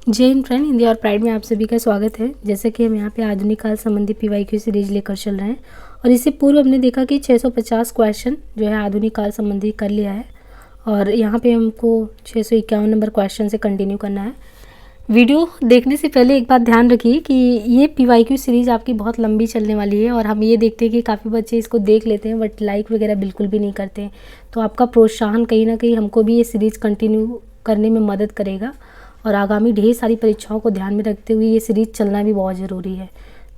जय हिंद फ्रेंड, हिंदी और प्राइड में आप सभी का स्वागत है। जैसे कि हम यहाँ पे आधुनिक काल संबंधी पीवाईक्यू सीरीज लेकर चल रहे हैं और इससे पूर्व हमने देखा कि 650 क्वेश्चन जो है आधुनिक काल संबंधी कर लिया है और यहाँ पे हमको 651 नंबर क्वेश्चन से कंटिन्यू करना है। वीडियो देखने से पहले एक बात ध्यान रखिए कि ये पीवाईक्यू सीरीज़ आपकी बहुत लंबी चलने वाली है और हम ये देखते हैं कि काफ़ी बच्चे इसको देख लेते हैं बट लाइक वगैरह बिल्कुल भी नहीं करते हैं। तो आपका प्रोत्साहन कहीं ना कहीं हमको भी ये सीरीज़ कंटिन्यू करने में मदद करेगा और आगामी ढेर सारी परीक्षाओं को ध्यान में रखते हुए ये सीरीज़ चलना भी बहुत ज़रूरी है।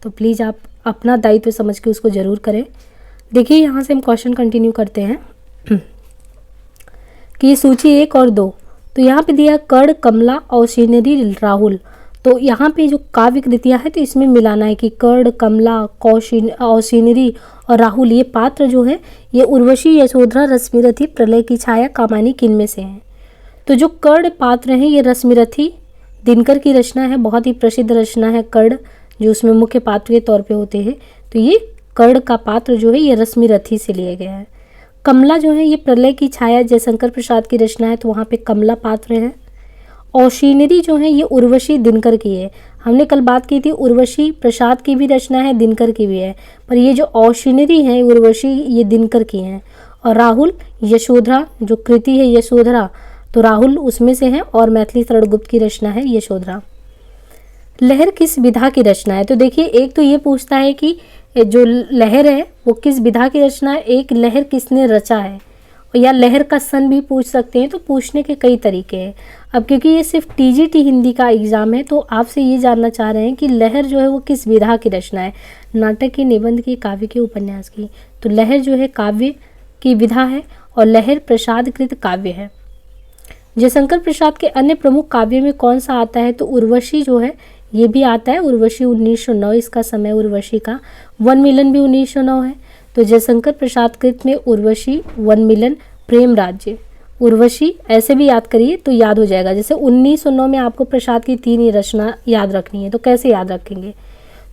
तो प्लीज़ आप अपना दायित्व समझ के उसको ज़रूर करें। देखिए यहाँ से हम क्वेश्चन कंटिन्यू करते हैं कि ये सूची 1 और 2, तो यहाँ पे दिया कर्ण, कमला, औशीनरी, राहुल। तो यहाँ पे जो काव्य कृतियाँ हैं तो इसमें मिलाना है कि कर्ण, कमला, औशीनरी और राहुल ये पात्र जो है ये उर्वशी, यशोधरा, रश्मिरथी, प्रलय की छाया, कामानी किन में से हैं। तो जो कर्ण पात्र हैं ये रश्मिरथी दिनकर की रचना है, बहुत ही प्रसिद्ध रचना है कर्ण, जो उसमें मुख्य पात्र के तौर पे होते हैं। तो ये कर्ण का पात्र जो है ये रश्मिरथी से लिया गया है। कमला जो है ये प्रलय की छाया जयशंकर प्रसाद की रचना है, तो वहाँ पे कमला पात्र है। औशीनरी जो है ये उर्वशी दिनकर की है। हमने कल बात की थी उर्वशी प्रसाद की भी रचना है, दिनकर की भी है, पर ये जो औशीनरी है उर्वशी ये दिनकर की हैं। और राहुल यशोधरा जो कृति है यशोधरा, तो राहुल उसमें से है और मैथिली शरणगुप्त की रचना है यशोधरा। लहर किस विधा की रचना है। तो देखिए एक तो ये पूछता है कि जो लहर है वो किस विधा की रचना है, एक लहर किसने रचा है, या लहर का सन भी पूछ सकते हैं। तो पूछने के कई तरीके हैं। अब क्योंकि ये सिर्फ टीजीटी हिंदी का एग्ज़ाम है तो आपसे ये जानना चाह रहे हैं कि लहर जो है वो किस विधा की रचना है, नाटक की, निबंध की, काव्य की, उपन्यास की। तो लहर जो है काव्य की विधा है और लहर प्रसादकृत काव्य है। जयशंकर प्रसाद के अन्य प्रमुख काव्य में कौन सा आता है, तो उर्वशी जो है ये भी आता है। उर्वशी 1909 इसका समय उर्वशी का। वन मिलन भी 1909 है। तो जयशंकर प्रसाद कृत में उर्वशी, वन मिलन, प्रेम राज्य। उर्वशी ऐसे भी याद करिए तो याद हो जाएगा। जैसे 1909 में आपको प्रसाद की 3 ही रचना याद रखनी है, तो कैसे याद रखेंगे।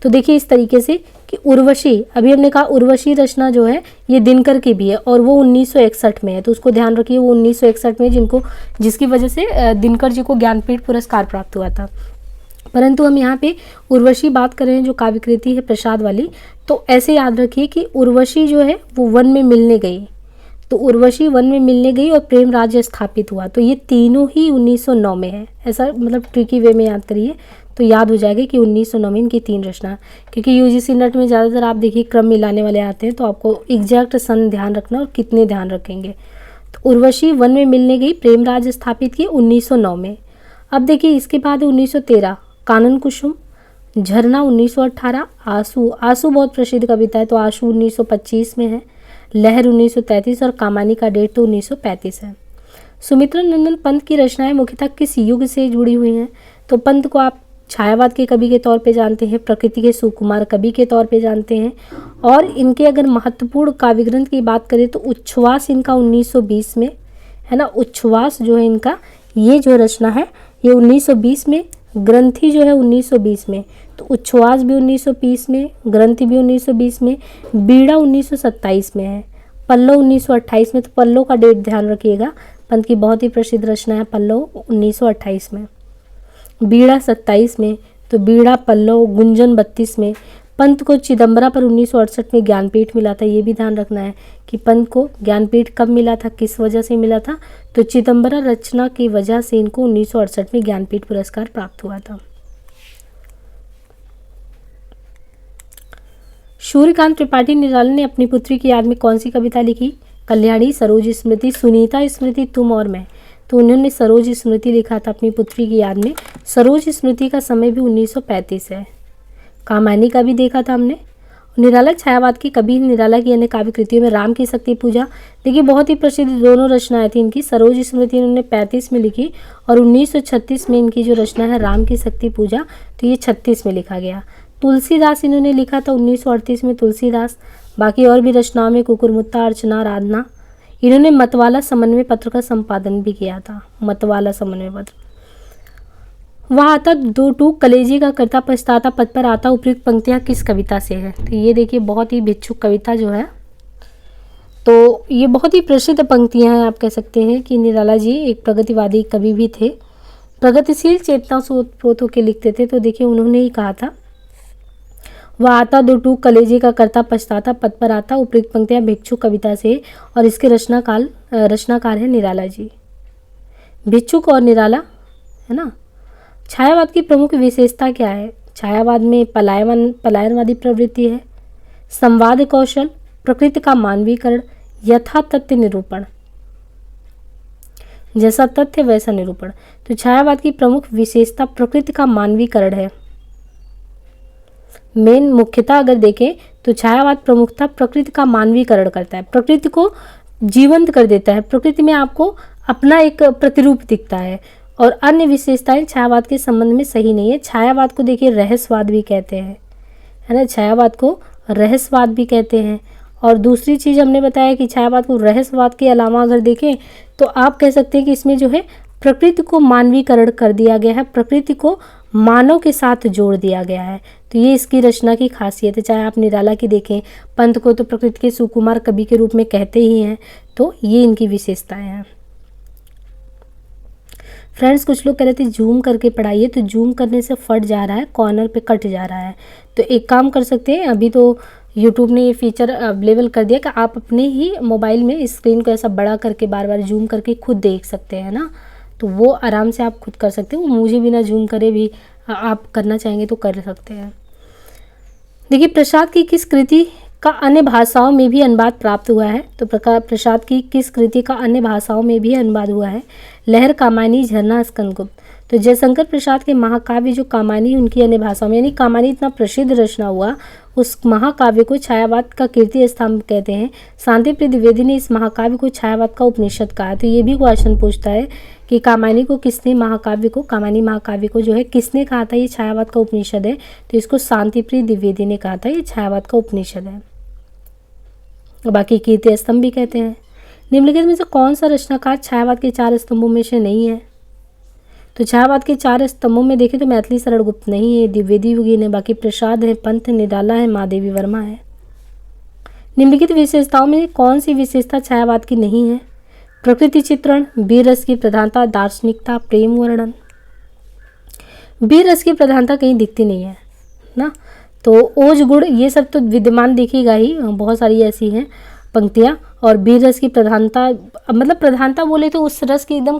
तो देखिए इस तरीके से कि उर्वशी, अभी हमने कहा उर्वशी रचना जो है ये दिनकर की भी है और वो 1961 में है, तो उसको ध्यान रखिए वो 1961 में जिसकी वजह से दिनकर जी को ज्ञानपीठ पुरस्कार प्राप्त हुआ था। परंतु हम यहाँ पे उर्वशी बात कर रहे हैं जो काव्य कृति है प्रसाद वाली। तो ऐसे याद रखिए कि उर्वशी जो है वो वन में मिलने गई, तो उर्वशी वन में मिलने गई और प्रेम राज्य स्थापित हुआ। तो ये तीनों ही 1909 में है। ऐसा मतलब ट्रिकी वे में याद करिए तो याद हो जाएगा कि 1909 में इनकी 3 रचना। क्योंकि यूजीसी नेट में ज़्यादातर आप देखिए क्रम मिलाने वाले आते हैं, तो आपको एग्जैक्ट सन ध्यान रखना और कितने ध्यान रखेंगे। तो उर्वशी वन में मिलने गई, प्रेम राज्य स्थापित किए 1909 में। अब देखिए इसके बाद 1913 कानन कुसुम, झरना 1918, आंसू, आंसू बहुत प्रसिद्ध कविता है तो आंसू 1925 में है। लहर 1933 और कामानी का डेट तो 1935 है। सुमित्रा नंदन पंत की रचनाएं मुख्यतः किस युग से जुड़ी हुई हैं, तो पंत को आप छायावाद के कवि के तौर पे जानते हैं, प्रकृति के सुकुमार कवि के तौर पे जानते हैं। और इनके अगर महत्वपूर्ण काव्य ग्रंथ की बात करें तो उच्छ्वास इनका 1920 में है ना। उच्छ्वास जो है इनका ये जो रचना है ये 1920 में, ग्रंथि जो है 1920 में। तो उच्छ्वास भी 1920 में, ग्रंथि भी 1920 में, बीड़ा 1927 में है, पल्लव 1928 में। तो पल्लव का डेट ध्यान रखिएगा, पंत की बहुत ही प्रसिद्ध रचना है पल्लव 1928 में, बीड़ा 27 में। तो बीड़ा, पल्लव, गुंजन 32 में। पंत को चिदम्बरा पर 1968 में ज्ञानपीठ मिला था, ये भी ध्यान रखना है कि पंत को ज्ञानपीठ कब मिला था, किस वजह से मिला था, तो चिदम्बरा रचना की वजह से इनको 1968 में ज्ञानपीठ पुरस्कार प्राप्त हुआ था। सूर्यकांत त्रिपाठी निराला ने अपनी पुत्री की याद में कौन सी कविता लिखी, कल्याणी, सरोज स्मृति, सुनीता स्मृति, तुम और मैं। तो उन्होंने सरोज स्मृति लिखा था अपनी पुत्री की याद में। सरोज स्मृति का समय भी 1935 है। कामायनी का भी देखा था हमने। निराला छायावाद की कवि, निराला की अन्य काव्य कृतियों में राम की शक्ति पूजा, देखिए बहुत ही प्रसिद्ध दोनों रचनाएं थी इनकी। सरोज स्मृति इन्होंने 35 में लिखी और 1936 में इनकी जो रचना है राम की शक्ति पूजा, तो ये 36 में लिखा गया। तुलसीदास इन्होंने लिखा था 1938 में, तुलसीदास। बाकी और भी रचनाओं में कुकुरमुत्ता, अर्चना, आराधना। इन्होंने मतवाला समन्वय पत्र का संपादन भी किया था, मतवाला समन्वय पत्र। वह आता दो टूक कलेजे का करता पछताता पद पर आता, उपयुक्त पंक्तियाँ किस कविता से है। तो ये देखिए बहुत ही भिक्षुक कविता जो है, तो ये बहुत ही प्रसिद्ध पंक्तियाँ हैं। आप कह सकते हैं कि निराला जी एक प्रगतिवादी कवि भी थे। प्रगतिशील चेतना से ओतप्रोत होकर लिखते थे। तो देखिए उन्होंने ही कहा था, वह आता दो टूक कलेजे का करता पछताता पद पर आता, उपयुक्त पंक्तियां भिक्षु कविता से। और इसके रचनाकार है निराला जी। भिक्षुक और निराला, है ना। छायावाद की प्रमुख विशेषता क्या है? छायावाद में पलायनवादी प्रवृत्ति है, संवाद कौशल, प्रकृति का मानवीकरण, यथा तथ्य निरूपण, जैसा तथ्य वैसा निरूपण। तो छायावाद की प्रमुख विशेषता प्रकृति का मानवीकरण है। मेन मुख्यतः अगर देखें तो छायावाद प्रमुखता प्रकृति का मानवीकरण करता है, प्रकृति को जीवंत कर देता है, प्रकृति में आपको अपना एक प्रतिरूप दिखता है। और अन्य विशेषताएं छायावाद के संबंध में सही नहीं है। छायावाद को देखिए रहस्यवाद भी कहते हैं, है ना। छायावाद को रहस्यवाद भी कहते हैं। और दूसरी चीज़ हमने बताया कि छायावाद को रहस्यवाद के अलावा अगर देखें तो आप कह सकते हैं कि इसमें जो है प्रकृति को मानवीकरण कर दिया गया है, प्रकृति को मानव के साथ जोड़ दिया गया है। तो ये इसकी रचना की खासियत है। चाहे आप निराला की देखें, पंत को तो प्रकृति के सुकुमार कवि के रूप में कहते ही हैं। तो ये इनकी विशेषताएं हैं। फ्रेंड्स, कुछ लोग कह रहे थे जूम करके पढ़ाइए, तो जूम करने से फट जा रहा है, कॉर्नर पे कट जा रहा है। तो एक काम कर सकते हैं, अभी तो यूट्यूब ने ये फीचर अवेलेबल कर दिया कि आप अपने ही मोबाइल में स्क्रीन को ऐसा बड़ा करके बार बार जूम करके खुद देख सकते हैं ना। तो वो आराम से आप खुद कर सकते हो, मुझे बिना जूम करे भी आप करना चाहेंगे तो कर सकते हैं। देखिए, प्रसाद की किस कृति का अन्य भाषाओं में भी अनुवाद प्राप्त हुआ है? तो प्रसाद की किस कृति का अन्य भाषाओं में भी अनुवाद हुआ है? लहर, कामायनी, झरना, स्कंदगुप्त। तो जयशंकर प्रसाद के महाकाव्य जो कामायनी, उनकी अन्य भाषाओं में, यानी कामायनी इतना प्रसिद्ध रचना हुआ, उस महाकाव्य को छायावाद का कीर्ति स्तंभ कहते हैं। शांतिप्रिय द्विवेदी ने इस महाकाव्य को छायावाद का उपनिषद कहा। तो ये भी क्वेश्चन पूछता है कि कामायनी को किसने, कामायनी महाकाव्य को जो है किसने कहा था ये छायावाद का उपनिषद है? तो इसको शांतिप्रिय द्विवेदी ने कहा था ये छायावाद का उपनिषद है। बाकी कीर्ति स्तंभ भी कहते हैं। निम्नलिखित में से कौन सा रचनाकार छायावाद के 4 स्तंभों में से नहीं है? तो छायावाद के 4 स्तंभों में देखें तो मैथिली शरण गुप्त नहीं है, द्विवेदी युगीन है, बाकी प्रसाद है, पंत, निराला है, महादेवी वर्मा है। निम्नलिखित विशेषताओं में कौन सी विशेषता छायावाद की नहीं है? प्रकृति चित्रण, वीर रस की प्रधानता, दार्शनिकता, प्रेम वर्णन। वीर रस की प्रधानता कहीं दिखती नहीं है ना। तो ओज गुण ये सब तो विद्यमान दिखेगा ही, बहुत सारी ऐसी हैं पंक्तियाँ। और वीर रस की प्रधानता, मतलब प्रधानता बोले तो उस रस की एकदम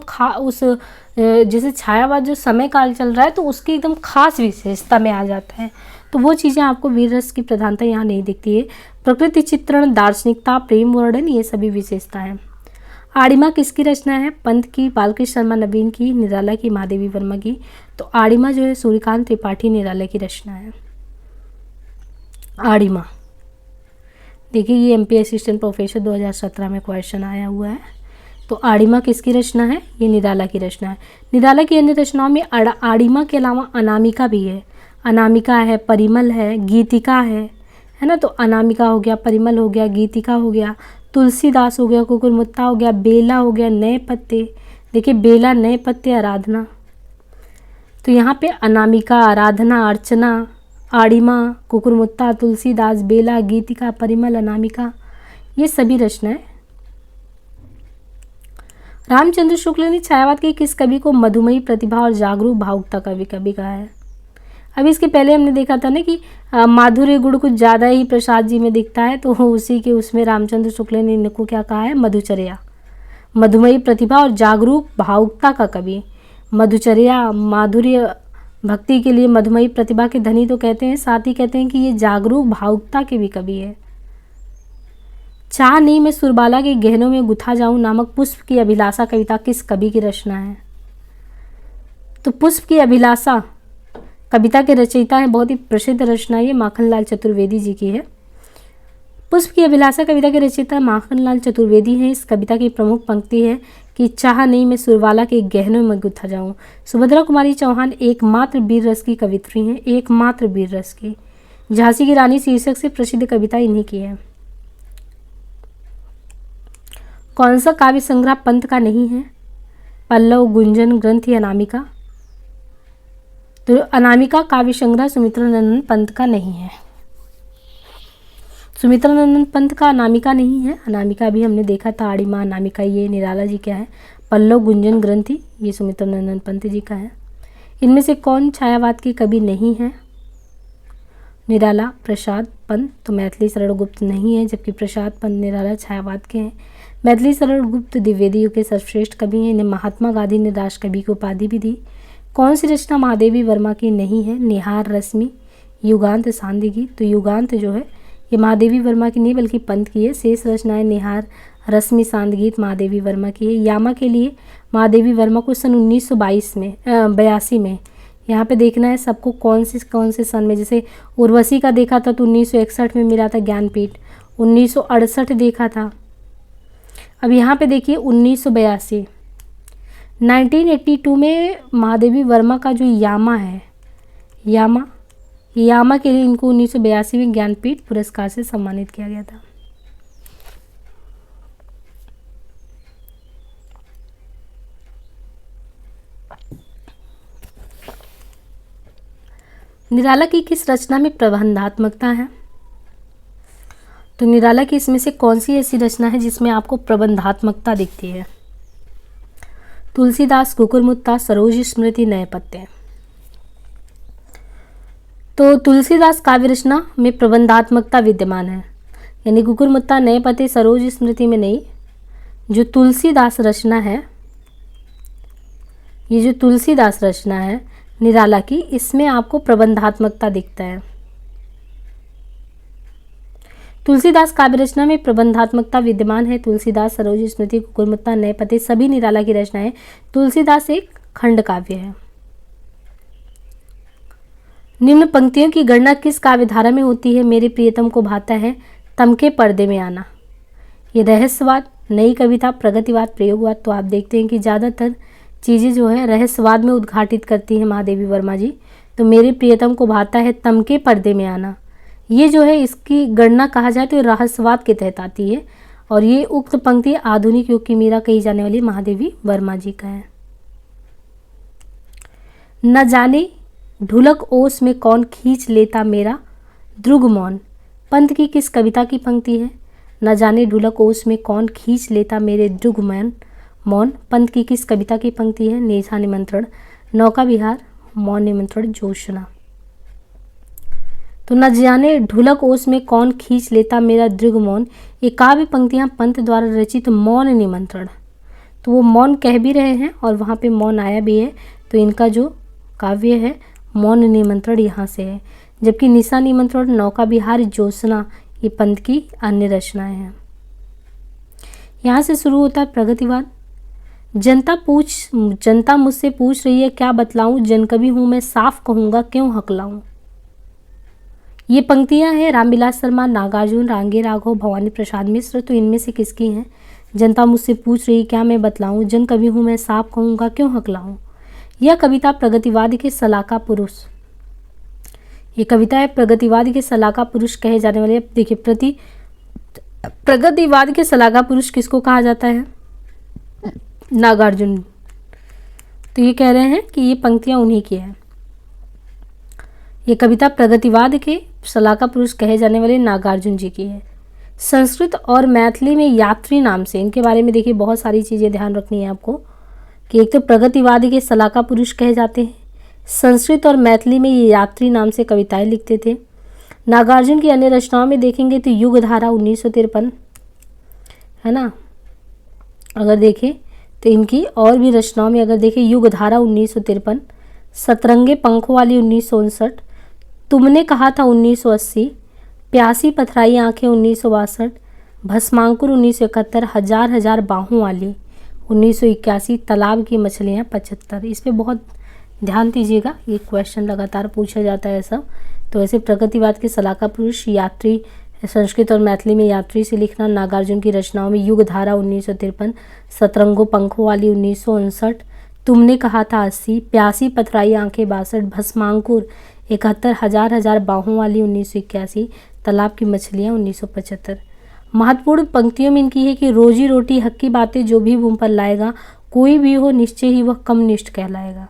जैसे छायावाद जो समय काल चल रहा है तो उसकी एकदम खास विशेषता में आ जाता है। तो वो चीज़ें आपको वीर रस की प्रधानता यहाँ नहीं दिखती है। प्रकृति चित्रण, दार्शनिकता, प्रेम वर्णन, ये सभी विशेषता है। आड़िमा किसकी रचना है? पंत की, बालकृष्ण शर्मा नवीन की, निराला की, महादेवी वर्मा की। तो आड़िमा जो है सूर्यकांत त्रिपाठी निराला की रचना है। आड़िमा देखिए, ये एमपी असिस्टेंट प्रोफेसर 2017 में क्वेश्चन आया हुआ है। तो आड़िमा किसकी रचना है? ये निराला की रचना है। निराला की अन्य रचनाओं में आड़िमा के अलावा अनामिका भी है। अनामिका है, परिमल है, गीतिका है ना। तो अनामिका हो गया, परिमल हो गया, गीतिका हो गया, तुलसीदास हो गया, कुकुरमुत्ता हो गया, बेला हो गया, नए पत्ते। देखिए, बेला, नए पत्ते, आराधना। तो यहाँ पे अनामिका, आराधना, अर्चना, आड़िमा, कुकुरमुत्ता, तुलसीदास, बेला, गीतिका, परिमल, अनामिका, ये सभी रचनाएं। रामचंद्र शुक्ल ने छायावाद के किस कवि को मधुमयी प्रतिभा और जागरूक भावुकता कवि कहा है? अभी इसके पहले हमने देखा था ना कि माधुर्य गुण कुछ ज़्यादा ही प्रसाद जी में दिखता है, तो उसी के उसमें रामचंद्र शुक्ल ने इनको क्या कहा है? मधुचर्या, मधुमयी प्रतिभा और जागरूक भावुकता का कवि। मधुचर्या, माधुर्य भक्ति के लिए मधुमयी प्रतिभा के धनी तो कहते हैं, साथ ही कहते हैं कि ये जागरूक भावुकता के भी कवि है। चाह नहीं मैं सुरबाला के गहनों में गुथा जाऊं नामक पुष्प की अभिलाषा कविता किस कवि की रचना है? तो पुष्प की अभिलाषा कविता के रचयिता है, बहुत ही प्रसिद्ध रचना, ये माखनलाल चतुर्वेदी जी की है। पुष्प की अभिलाषा कविता के रचयिता माखनलाल चतुर्वेदी हैं। इस कविता की प्रमुख पंक्ति है कि चाह नहीं मैं सुरबाला के गहनों में गुथा जाऊं। सुभद्रा कुमारी चौहान एकमात्र वीर रस की कवित्री हैं, एकमात्र वीर रस की। झांसी की रानी शीर्षक से प्रसिद्ध कविता इन्हीं की है। कौन सा काव्य संग्रह पंत का नहीं है? पल्लव, गुंजन, ग्रंथ या अनामिका। तो अनामिका काव्य संग्रह सुमित्रानंदन पंत का नहीं है। सुमित्रानंदन पंत का अनामिका नहीं है। अनामिका भी हमने देखा था, आड़िमा, अनामिका, ये निराला जी क्या है। पल्लव, गुंजन, ग्रंथि, ये सुमित्रानंदन पंत जी का है। इनमें से कौन छायावाद के कवि नहीं है? निराला, प्रसाद, पंत। तो मैथिली शरण गुप्त नहीं है, जबकि प्रसाद, पंत, निराला छायावाद के हैं। मैथिली शरण गुप्त द्विवेदी युग के सर्वश्रेष्ठ कवि हैं। इन्हें महात्मा गांधी ने राष्ट्र कवि की उपाधि भी दी। कौन सी रचना महादेवी वर्मा की नहीं है? निहार, रश्मि, युगांत, सांध्य गीत। तो युगांत जो है ये महादेवी वर्मा की नहीं बल्कि पंत की है। शेष रचनाएं निहार, रश्मि, सांध्य गीत महादेवी वर्मा की है। यामा के लिए महादेवी वर्मा को सन 1982 में यहाँ पे देखना है सबको कौन से सन में। जैसे उर्वशी का देखा था तो 1961 में मिला था ज्ञानपीठ, 1968 देखा था। अब यहाँ पे देखिए 1982, 1982 में महादेवी वर्मा का जो यामा है, यामा के लिए इनको 1982 में ज्ञानपीठ पुरस्कार से सम्मानित किया गया था। निराला की किस रचना में प्रबंधात्मकता है? तो निराला की इसमें से कौन सी ऐसी रचना है जिसमें आपको प्रबंधात्मकता दिखती है? तुलसीदास, कुकुरमुत्ता, सरोज स्मृति, नए पत्ते। तो तुलसीदास काव्य रचना में प्रबंधात्मकता विद्यमान है, यानी कुकुरमुत्ता, नए पत्ते, सरोज स्मृति में नहीं। जो तुलसीदास रचना है, ये जो तुलसीदास रचना है निराला की, इसमें आपको प्रबंधात्मकता दिखता है। तुलसीदास काव्य रचना में प्रबंधात्मकता विद्यमान है। तुलसीदास, सरोज स्मृति, कुकुरमुत्ता, नए पत्ते सभी निराला की रचनाएं। तुलसीदास एक खंड काव्य है। निम्न पंक्तियों की गणना किस काव्य धारा में होती है? मेरे प्रियतम को भाता है तम के पर्दे में आना। ये रहस्यवाद, नई कविता, प्रगतिवाद, प्रयोगवाद। तो आप देखते हैं कि ज़्यादातर चीज़ें जो है रहस्यवाद में उद्घाटित करती हैं महादेवी वर्मा जी। तो मेरे प्रियतम को भाता है तम के पर्दे में आना, ये जो है इसकी गणना कहा जाए तो रहस्यवाद के तहत आती है। और ये उक्त पंक्ति आधुनिक युग की मीरा कही जाने वाली महादेवी वर्मा जी का है। न जाने ढुलक ओस में कौन खींच लेता मेरा द्रुग मौन, पंत की किस कविता की पंक्ति है? न जाने ढुलक ओस में कौन खींच लेता मेरे द्रुग मौन, पंत की किस कविता की पंक्ति है? नेझा निमंत्रण, नौका विहार, मौन निमंत्रण, जोशना। तो न जाने ढुलक ओस में कौन खींच लेता मेरा दृग मौन, ये काव्य पंक्तियां पंत द्वारा रचित मौन निमंत्रण। तो वो मौन कह भी रहे हैं और वहाँ पे मौन आया भी है। तो इनका जो काव्य है मौन निमंत्रण यहाँ से है। जबकि निशा निमंत्रण, नौका विहार, जोशना ये पंत की अन्य रचनाएं हैं। यहाँ से शुरू होता है प्रगतिवाद। जनता मुझसे पूछ रही है क्या बतलाऊं, जनकवि हूँ मैं साफ कहूँगा क्यों हकलाऊं। ये पंक्तियां हैं रामविलास शर्मा, नागार्जुन, रांगे राघव, भवानी प्रसाद मिश्र। तो इनमें से किसकी हैं? जनता मुझसे पूछ रही क्या मैं बतलाऊं, जनकवि हूँ मैं साफ कहूँगा क्यों हकलाऊं। यह कविता प्रगतिवाद के सलाका पुरुष, ये कविता है प्रगतिवाद के सलाका पुरुष कहे जाने वाले। देखिए प्रगतिवाद के सलाका पुरुष किसको कहा जाता है? नागार्जुन। तो ये कह रहे हैं कि ये पंक्तियां उन्हीं की है। ये कविता प्रगतिवाद के सलाका पुरुष कहे जाने वाले नागार्जुन जी की है। संस्कृत और मैथिली में यात्री नाम से, इनके बारे में देखिए बहुत सारी चीज़ें ध्यान रखनी है आपको कि एक तो प्रगतिवाद के सलाका पुरुष कहे जाते हैं, संस्कृत और मैथिली में ये यात्री नाम से कविताएं लिखते थे। नागार्जुन की अन्य रचनाओं में देखेंगे तो युगधारा 1953 है ना, अगर देखें तो इनकी और भी रचनाओं में अगर देखें युगधारा 1953, सतरंगे पंखों वाली 1959, तुमने कहा था 1980, प्यासी पथराई आंखें 1962, भस्मांकुर 1971, हजार हजार बाहों वाली 1981, तालाब की मछलियाँ 75। इस पर बहुत ध्यान दीजिएगा, ये क्वेश्चन लगातार पूछा जाता है सब। तो ऐसे प्रगतिवाद के सलाका पुरुष यात्री, संस्कृत और मैथिली में यात्री से लिखना। नागार्जुन की रचनाओं में युगधारा 1953, सतरंगों पंखों वाली 1959, तुमने कहा था 80, प्यासी पथराई आंखें 62, भस्मांकुर 71, हजार हजार बाहों वाली 1981, तालाब की मछलियाँ 1975। महत्वपूर्ण पंक्तियों में इनकी है कि रोजी रोटी हक की बातें जो भी मुंह पर लाएगा, कोई भी हो निश्चय ही वह कम्युनिस्ट कहलाएगा।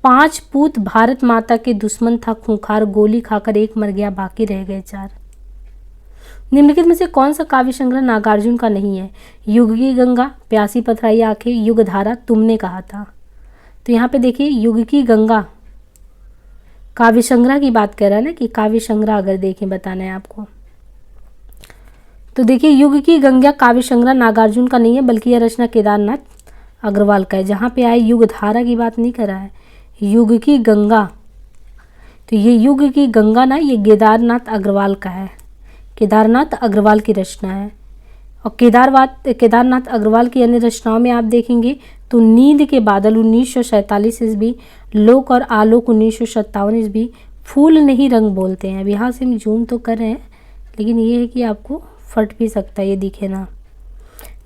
5 पूत भारत माता के दुश्मन था खूंखार, गोली खाकर एक मर गया बाकी रह गए 4। निम्नलिखित में से कौन सा काव्य संग्रह नागार्जुन का नहीं है? युग की गंगा, प्यासी पथराई आंखें, युगधारा, तुमने कहा था। तो यहाँ पे देखिए युग की गंगा काव्य संग्रह की बात कर रहा है ना कि काव्य संग्रह अगर देखें बताना है आपको, तो देखिए युग की गंगा काव्य संग्रह नागार्जुन का नहीं है बल्कि यह रचना केदारनाथ अग्रवाल का है। जहाँ पे आए युग धारा की बात नहीं कर रहा है, युग की गंगा, तो ये युग की गंगा ना ये केदारनाथ अग्रवाल का है, केदारनाथ अग्रवाल की रचना है। और केदारनाथ अग्रवाल की अन्य रचनाओं में आप देखेंगे तो नींद के बादल 1947 ईस्वी, लोक और आलोक 1957 ईस्वी, फूल नहीं रंग बोलते हैं। अब यहाँ से हम जूम तो कर रहे हैं लेकिन ये है कि आपको फट भी सकता है, ये दिखे ना।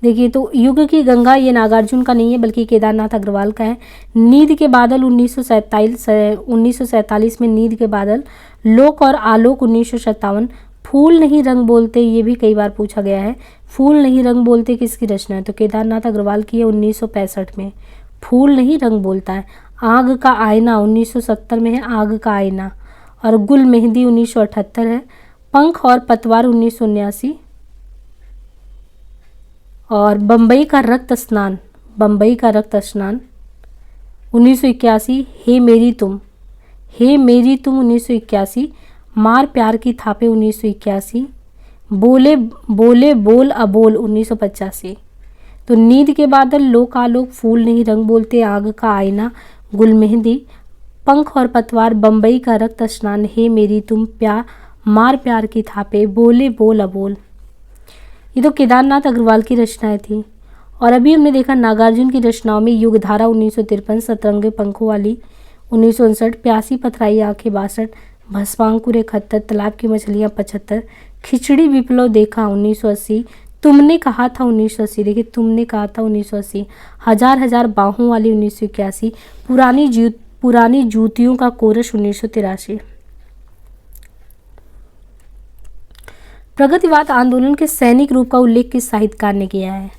देखिए तो युग की गंगा ये नागार्जुन का नहीं है बल्कि केदारनाथ अग्रवाल का है। नींद के बादल 1947 में नींद के बादल, लोक और आलोक 1957, फूल नहीं रंग बोलते ये भी कई बार पूछा गया है। फूल नहीं रंग बोलते किसकी रचना है, तो केदारनाथ अग्रवाल की है 1965 में, फूल नहीं रंग बोलता है। आग का आईना 1970 में है, आग का आईना। और गुल मेहंदी 1978 है। पंख और पतवार 1979। और बम्बई का रक्त स्नान 1981। हे मेरी तुम 1981। मार प्यार की थापे 1981। बोले बोले बोल अबोल 1985। तो नींद के बादल, लोक आलोक, फूल नहीं रंग बोलते, आग का आईना, गुल मेहंदी, पंख और पतवार, बम्बई का रक्त स्नान, हे मेरी तुम, मार प्यार की थापे, बोले बोल अबोल। ये तो केदारनाथ अग्रवाल की रचनाएं थी। और अभी हमने देखा नागार्जुन की रचनाओं में युगधारा 1953, सतरंगे पंखों वाली 1959, प्यासी पथराई आंखें 62, भस्मांकुर 71, तालाब की मछलियाँ 75, खिचड़ी विप्लव देखा 1980, तुमने कहा था 1980, देखिए तुमने कहा था 1980, हजार हजार बाहों वाली 1981, पुरानी जूतियों का कोरस 1983। प्रगतिवाद आंदोलन के सैनिक रूप का उल्लेख किस साहित्यकार ने किया है?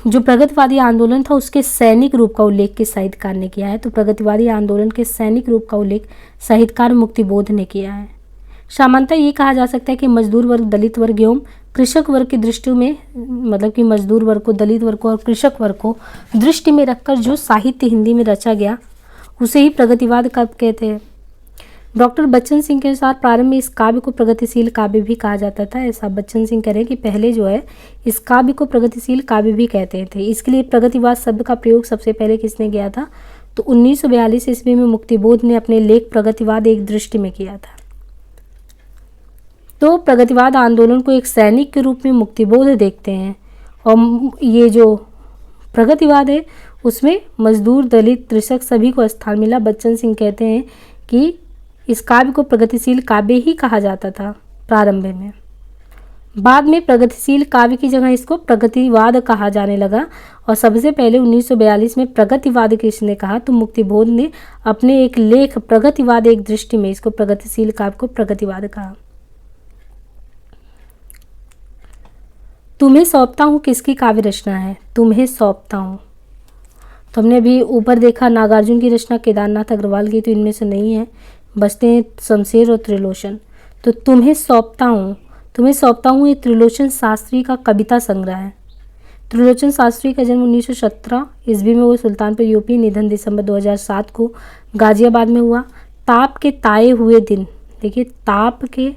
जो प्रगतिवादी आंदोलन था उसके सैनिक रूप का उल्लेख किस साहित्यकार ने किया है? तो प्रगतिवादी आंदोलन के सैनिक रूप का उल्लेख साहित्यकार मुक्तिबोध ने किया है। सामान्यतः ये कहा जा सकता है कि मजदूर वर्ग, दलित वर्ग एवं कृषक वर्ग की दृष्टि में, मतलब कि मजदूर वर्ग को, दलित वर्ग को और कृषक वर्ग को दृष्टि में रखकर जो साहित्य हिंदी में रचा गया उसे ही प्रगतिवाद कब कहते हैं। डॉक्टर बच्चन सिंह के अनुसार प्रारंभ में इस काव्य को प्रगतिशील काव्य भी कहा जाता था। ऐसा बच्चन सिंह कह रहे हैं कि पहले जो है इस काव्य को प्रगतिशील काव्य भी कहते थे। इसके लिए प्रगतिवाद शब्द का प्रयोग सबसे पहले किसने किया था? तो 1942 ईस्वी में मुक्तिबोध ने अपने लेख प्रगतिवाद एक दृष्टि में किया था। तो प्रगतिवाद आंदोलन को एक सैनिक के रूप में मुक्तिबोध देखते हैं। और ये जो प्रगतिवाद है उसमें मजदूर, दलित, कृषक सभी को स्थान मिला। बच्चन सिंह कहते हैं कि इस काव्य को प्रगतिशील काव्य ही कहा जाता था प्रारंभ में। बाद में प्रगतिशील काव्य की जगह इसको प्रगतिवाद कहा जाने लगा। और सबसे पहले 1942 में प्रगतिवाद किसने कहा? तो मुक्तिबोध ने अपने एक लेख प्रगतिवाद एक दृष्टि में इसको प्रगतिशील काव्य को प्रगतिवाद कहा। तुम्हें सौंपता हूँ किसकी काव्य रचना है? तुम्हें सौंपता हूँ, तो हमने अभी ऊपर देखा नागार्जुन की रचना, केदारनाथ अग्रवाल की, तो इनमें से नहीं है, बचते हैं शमशेर और त्रिलोचन। तो तुम्हें सौंपता हूँ ये त्रिलोचन शास्त्री का कविता संग्रह है। त्रिलोचन शास्त्री का जन्म 1917 ईस्वी में हुआ, सुल्तानपुर यूपी, निधन दिसंबर 2007 को गाजियाबाद में हुआ। ताप के ताए हुए दिन, देखिए ताप के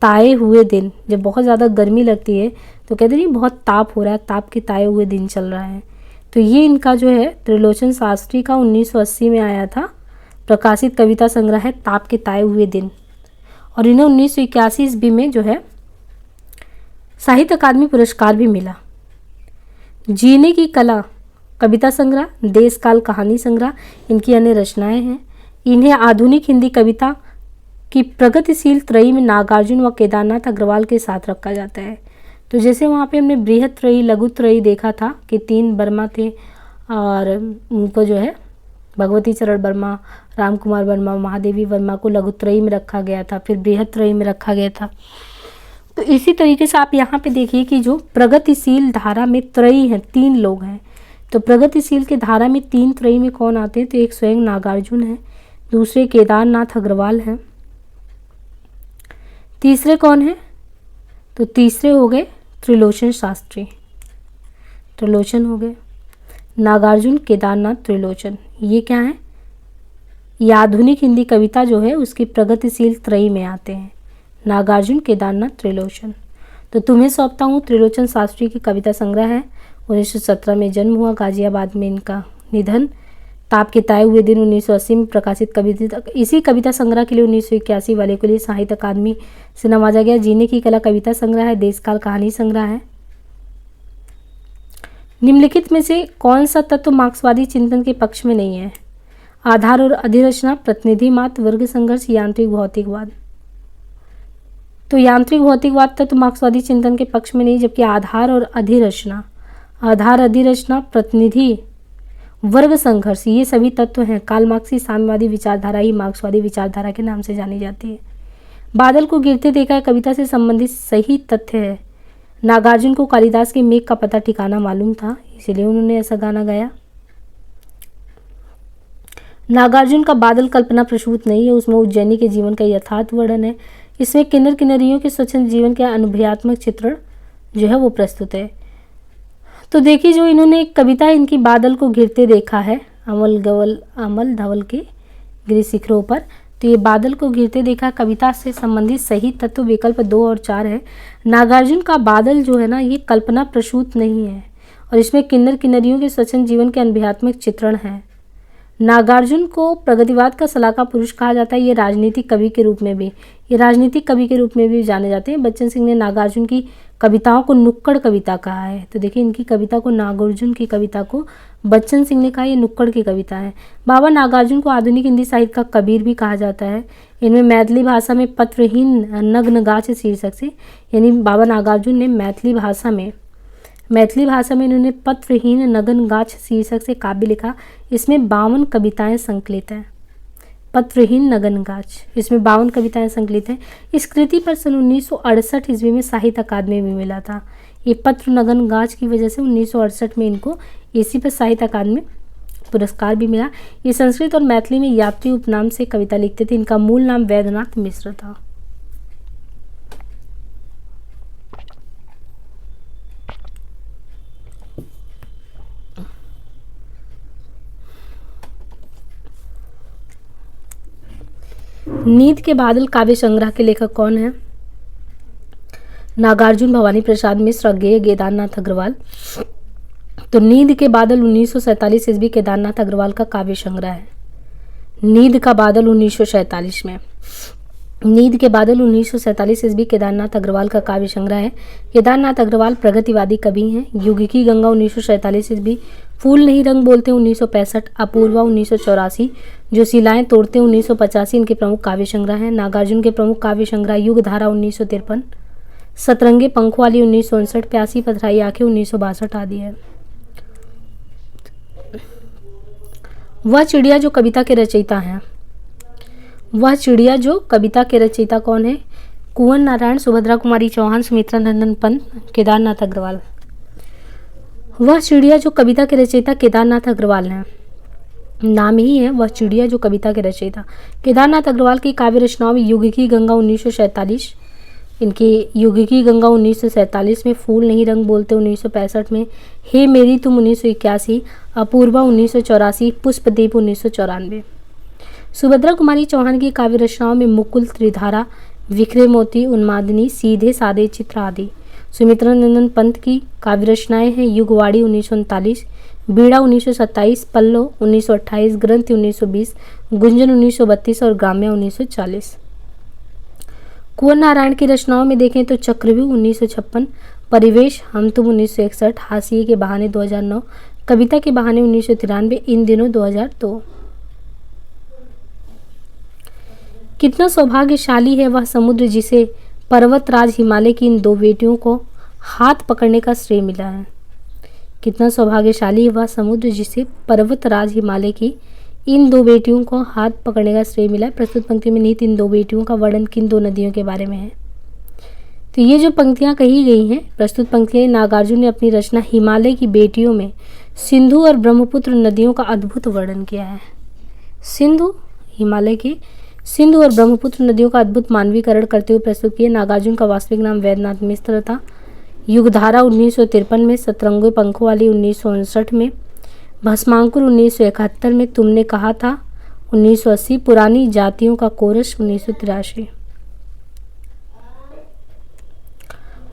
ताए हुए दिन, जब बहुत ज़्यादा गर्मी लगती है तो कहते नहीं बहुत ताप हो रहा है, ताप के ताए हुए दिन चल रहा है। तो ये इनका जो है त्रिलोचन शास्त्री का 1980 में आया था प्रकाशित कविता संग्रह है ताप के ताए हुए दिन। और इन्हें 1981 ईस्वी में जो है साहित्य अकादमी पुरस्कार भी मिला। जीने की कला कविता संग्रह, देश काल कहानी संग्रह इनकी अन्य रचनाएं हैं। इन्हें आधुनिक हिंदी कविता की प्रगतिशील त्रयी में नागार्जुन व केदारनाथ अग्रवाल के साथ रखा जाता है। तो जैसे वहाँ पे हमने बृहत त्रयी, लघु त्रयी देखा था कि 3 वर्मा थे और उनको जो है भगवती चरण वर्मा, राम कुमार वर्मा, महादेवी वर्मा को लघु त्रयी में रखा गया था, फिर बृहत त्रयी में रखा गया था। तो इसी तरीके से आप यहाँ पे देखिए कि जो प्रगतिशील धारा में त्रयी हैं, 3 लोग हैं। तो प्रगतिशील के धारा में 3 त्रयी में कौन आते हैं? तो एक स्वयं नागार्जुन है, दूसरे केदारनाथ अग्रवाल हैं, तीसरे कौन है? तो तीसरे हो गए त्रिलोचन शास्त्री। त्रिलोचन हो गए, नागार्जुन, केदारनाथ, त्रिलोचन। ये क्या है? ये आधुनिक हिंदी कविता जो है उसकी प्रगतिशील त्रयी में आते हैं। नागार्जुन, केदारनाथ, त्रिलोचन। तो तुम्हें सौंपता हूँ त्रिलोचन शास्त्री की कविता संग्रह है। 1917 में जन्म हुआ, गाजियाबाद में इनका निधन। ताप के ताए हुए दिन 1980 में प्रकाशित कविता। इसी कविता संग्रह के लिए 1981 वाले के लिए साहित्य अकादमी से नवाजा गया। जीने की कला कविता संग्रह है। देशकाल कहानी संग्रह है। निम्नलिखित में से कौन सा तत्व मार्क्सवादी चिंतन के पक्ष में नहीं है? आधार और अधिरचना, प्रतिनिधि मात्र, वर्ग संघर्ष, यांत्रिक भौतिकवाद। तो यांत्रिक भौतिकवाद तत्व मार्क्सवादी चिंतन के पक्ष में नहीं, जबकि आधार और अधिरचना, आधार, अधिरचना, प्रतिनिधि, वर्ग संघर्ष, ये सभी तत्व हैं। कार्ल मार्क्स की साम्यवादी विचारधारा ही मार्क्सवादी विचारधारा के नाम से जानी जाती है। बादल को गिरते देखा कविता से संबंधित सही तथ्य है। नागार्जुन को कालिदास के मेघ का पता ठिकाना मालूम था, इसलिए उन्होंने ऐसा गाना गाया। नागार्जुन का बादल कल्पना प्रसूत नहीं है, उसमें उज्जैनी के जीवन का यथार्थ वर्णन है। इसमें किन्नर किन्नरियों के स्वच्छंद जीवन के अनुभवात्मक चित्रण जो है वो प्रस्तुत है। तो देखिए, जो इन्होंने एक कविता है इनकी, बादल को घिरते देखा है, अमल धवल के गिरि शिखरों पर। तो ये बादल को घिरते देखा कविता से संबंधित सही तत्व विकल्प 2 और 4 है। नागार्जुन का बादल जो है ना, ये कल्पना प्रसूत नहीं है और इसमें किन्नर किन्नरियों के स्वच्छंद जीवन के अनुभवात्मक चित्रण है। नागार्जुन को प्रगतिवाद का सलाहकार पुरुष कहा जाता है। ये राजनीतिक कवि के रूप में भी जाने जाते हैं। बच्चन सिंह ने नागार्जुन की कविताओं को नुक्कड़ कविता कहा है। तो देखिए, इनकी कविता को, नागार्जुन की कविता को बच्चन सिंह ने कहा ये नुक्कड़ की कविता है। बाबा नागार्जुन को आधुनिक हिंदी साहित्य का कबीर भी कहा जाता है। इनमें मैथिली भाषा में पत्रहीन नग्न गाछ शीर्षक से, यानी बाबा नागार्जुन ने मैथिली भाषा में इन्होंने पत्रहीन नग्न गाछ शीर्षक से काव्य लिखा। इसमें 52 कविताएं संकलित हैं। पत्रहीन नग्न गाछ, इसमें 52 कविताएं संकलित हैं। इस कृति पर सन 1968 ईस्वी में साहित्य अकादमी में मिला था। ये पत्र नग्न गाछ की वजह से 1968 में इनको इसी पर साहित्य अकादमी पुरस्कार भी मिला। ये संस्कृत और मैथिली में यात्री उपनाम से कविता लिखते थे। इनका मूल नाम वैद्यनाथ मिश्र था। नींद के बादल काव्य संग्रह के लेखक कौन है? नागार्जुन, भवानी प्रसाद मिश्र, अज्ञेय, केदारनाथ अग्रवाल। तो नींद के बादल 1947 ईस्वी केदारनाथ अग्रवाल का काव्य संग्रह है। नींद का बादल 1947 में, नींद के बादल 1947 ईस्वी केदारनाथ अग्रवाल का काव्य संग्रह है। केदारनाथ अग्रवाल प्रगतिवादी कवि हैं। युग की गंगा 1947 ईस्वी, फूल नहीं रंग बोलते 1965, अपूर्वा 1984, जो शिलाएं तोड़ते 1985 इनके प्रमुख काव्य संग्रह हैं। नागार्जुन के प्रमुख काव्य संग्रह युग धारा 1953, सतरंगे पंखों वाली 1959, प्यासी पथराई आंखें 1962 आदि है। वह चिड़िया जो कविता के रचयिता हैं, वह चिड़िया जो कविता के रचयिता कौन है? कुंवर नारायण, सुभद्रा कुमारी चौहान, सुमित्रा नंदन पंत, केदारनाथ अग्रवाल। वह चिड़िया जो कविता के रचयिता केदारनाथ अग्रवाल हैं, नाम ही है वह चिड़िया जो कविता के रचयिता। केदारनाथ अग्रवाल की काव्य रचनाओं में युग की गंगा 1947, इनकी युग की गंगा 1947 में, फूल नहीं रंग बोलते 1965 में, हे मेरी तुम 1981, अपूर्वा 1984, पुष्पदीप 1994। सुभद्रा कुमारी चौहान की काव्य रचनाओं में मुकुल, त्रिधारा, विखरे मोती, उन्मादिनी, सीधे सादे चित्र आदि। सुमित्रा नंदन पंत की काव्य रचनाएं हैं युगवाड़ी 1939, बीड़ा 1927, पल्लव 1928, ग्रंथि 1920, गुंजन 1932 और ग्राम्या 1940। कुंवर नारायण की रचनाओं में देखें तो चक्रव्यूह 1956, परिवेश, हम तुम 1961, हाशिए के बहाने 2009, कविता के बहाने 1993, इन दिनों 2002। कितना सौभाग्यशाली है वह समुद्र जिसे पर्वतराज हिमालय की इन 2 बेटियों को हाथ पकड़ने का श्रेय मिला है। कितना सौभाग्यशाली है वह समुद्र जिसे पर्वतराज हिमालय की इन 2 बेटियों को हाथ पकड़ने का श्रेय मिला है। प्रस्तुत पंक्ति में निहित इन 2 बेटियों का वर्णन किन 2 नदियों के बारे में है? तो ये जो पंक्तियां कही गई हैं, प्रस्तुत पंक्तियां, नागार्जुन ने अपनी रचना हिमालय की बेटियों में सिंधु और ब्रह्मपुत्र नदियों का अद्भुत वर्णन किया है। हिमालय की सिंधु और ब्रह्मपुत्र नदियों का अद्भुत मानवीकरण करते हुए प्रस्तुत किया। नागार्जुन का वास्तविक नाम वैद्यनाथ मिश्र था। युगधारा 1953 में, सतरंगे पंखों वाली 1959 में, भस्मांकुर 1971 में, तुमने कहा था 1980, पुरानी जातियों का कोरस 1983।